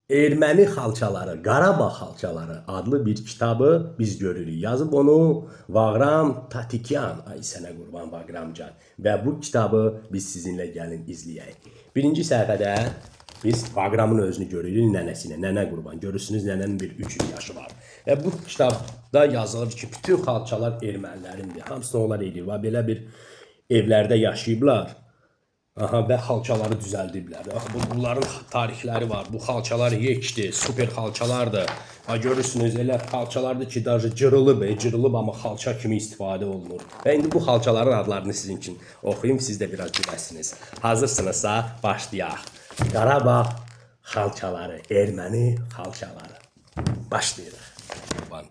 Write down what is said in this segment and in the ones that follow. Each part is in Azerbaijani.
Erməni xalçaları, Qarabağ xalçaları adlı bir kitabı biz görürük. Yazıb onu Vağram Tatikyan, ay sənə qurban Vağramcan. Və bu kitabı biz sizinlə gəlin izləyək. Birinci səhifədə biz Vağramın özünü görürük, nənəsinə, nənə qurban. Görürsünüz, nənənin bir 300 yaşı var. Və bu kitabda yazılır ki, bütün xalçalar ermənilərindir. Hamısını onlar edir. Və belə bir evlərdə yaşayıblar. Aha, və xalçaları düzəldiblər. Bunların tarixləri var. Bu xalçalar yekdir, super xalçalardır. Görürsünüz, elə xalçalardır ki, даже cırılıb, amma xalça kimi istifadə olunur. Və indi bu xalçaların adlarını sizin üçün oxuyum, siz də biraz biləsiniz. Hazırsınızsa, başlayaq. Qarabağ xalçaları, erməni xalçaları. Başlayırıq.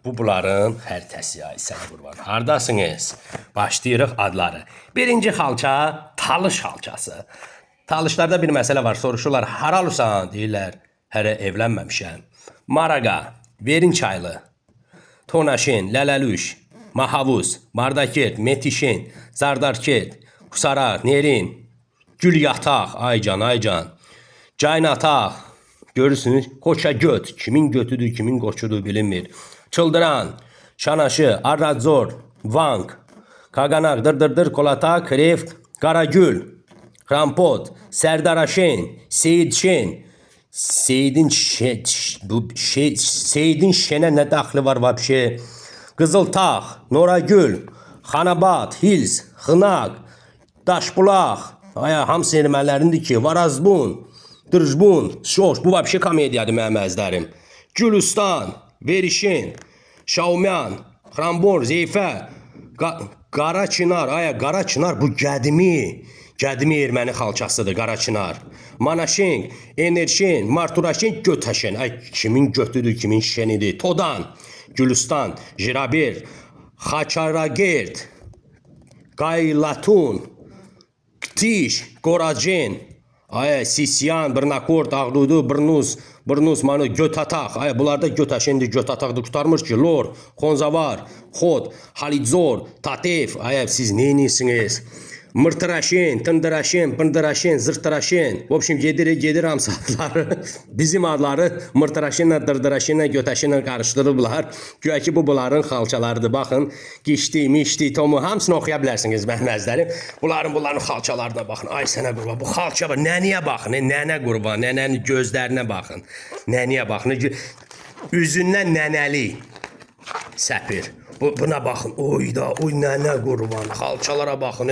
Bu bunların xəritəsi, ay sən qurban. Hardasınız? Başlayırıq adları. Birinci xalça Talış xalçası. Talışlarda bir məsələ var. Soruşurlar, haralısan? Deyirlər, hələ evlənməmişəm. Maraqa, Verinçaylı, Tonaşin, Lələlüş, Mahavuz, Mardakert, Metişin, Zardarkert, Kusarar, Nerin, Gülyataq, aycan. Caynataq, görürsünüz, Qoçagöt, kimin götüdür, kimin qoçudur bilinmir. Çıldıran, Şanaşı, Arradzor, Vank, Kaganak, Dırdır, Kolata, Kreft, Qaragül, Krampot, Sərdaraşen, Seyidşen, Seyidin Şenə nə daxili var vəbşe? Qızıltağ, Noragül, Xanabat, Hils, Xınaq, Daşbulaq, hamısı ermənilərindir ki, Varazbun, Dırjbun, Şoş, bu vəbşe komediyadır mənim əzlərim. Gülüstan, Verişin, Şaumyan, Xrambor, Zeyfə, Qaraçınar, Qaraçınar bu qədimi erməni xalçasıdır, Qaraçınar. Manaşenk, Enerşen, Marturaşenk, Götaşen, kimin götüdür, kimin şenidir. Todan, Gülüstan, Jirabir, Xaçaragert, Qaylatun, Ktiş, Qoracen, Sisyan, Brnakort, Ağdudu, Brnus, Götataq. Bunlarda Götaşendir, Götataqdır, tutarmış ki, Lor, Xonzavar, Xod, Halidzor, Tatef. Siz neyirsiniz? Mırtıraşen, Tındıraşen, Pındıraşen, Zırtıraşen. В общем, gedir hamısı adları. Bizim adları Mırtıraşenlə, Dırdıraşenlə, Götaşenlə qarışdırıblar. Güya ki, bu bunların xalçalarıdır. Baxın, Gişdi, Mişdi, Tomu, hamısını oxuya bilərsiniz mənim əzlərim. Bunların xalçalarına baxın. Ay sənə qurban, bu xalça var. Nəniyə baxın, nənə qurban, nənənin gözlərinə baxın. Nəniyə baxın, üzündən nənəli səpir. Buna baxın, oy nənə qurban, xalçalara baxın,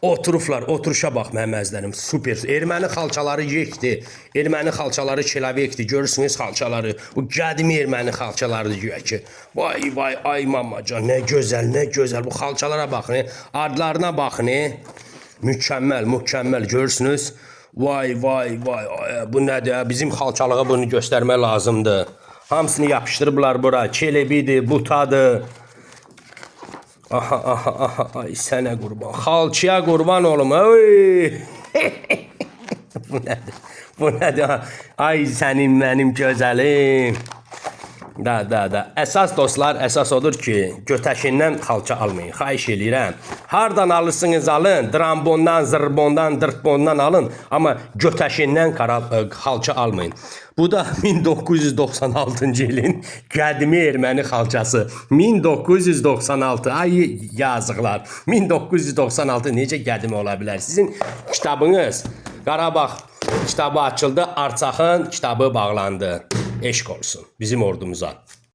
oturuşa bax mənim əzlərim, super. Erməni xalçaları yekdir, erməni xalçaları çelavekdir, görürsünüz xalçaları, bu qədimi erməni xalçalarıdır güya ki. Vay, ay mamacan, nə gözəl, bu xalçalara baxın, adlarına baxın, mükəmməl, görürsünüz. Vay, bu nədir, bizim xalçalığa bunu göstərmək lazımdır. Hamısını yapışdırıblar bura, çelebidir, butadır. Aha, ay sənə qurban, xalçıya qurban olum, bu nədir, ay sənin mənim gözəlim. Əsas dostlar, əsas odur ki, Götəşindən xalça almayın, xahiş eləyirəm. Hardan alırsınız alın, drambondan, zırbondan, dırtbondan alın, amma Götəşindən xalça almayın. Bu da 1996-cı ilin qədimi erməni xalçası. 1996, ay yazıqlar. 1996 necə qədimi ola bilər? Sizin kitabınız, Qarabağ kitabı açıldı, Arçaxın kitabı bağlandı. Eşq olsun bizim ordumuza.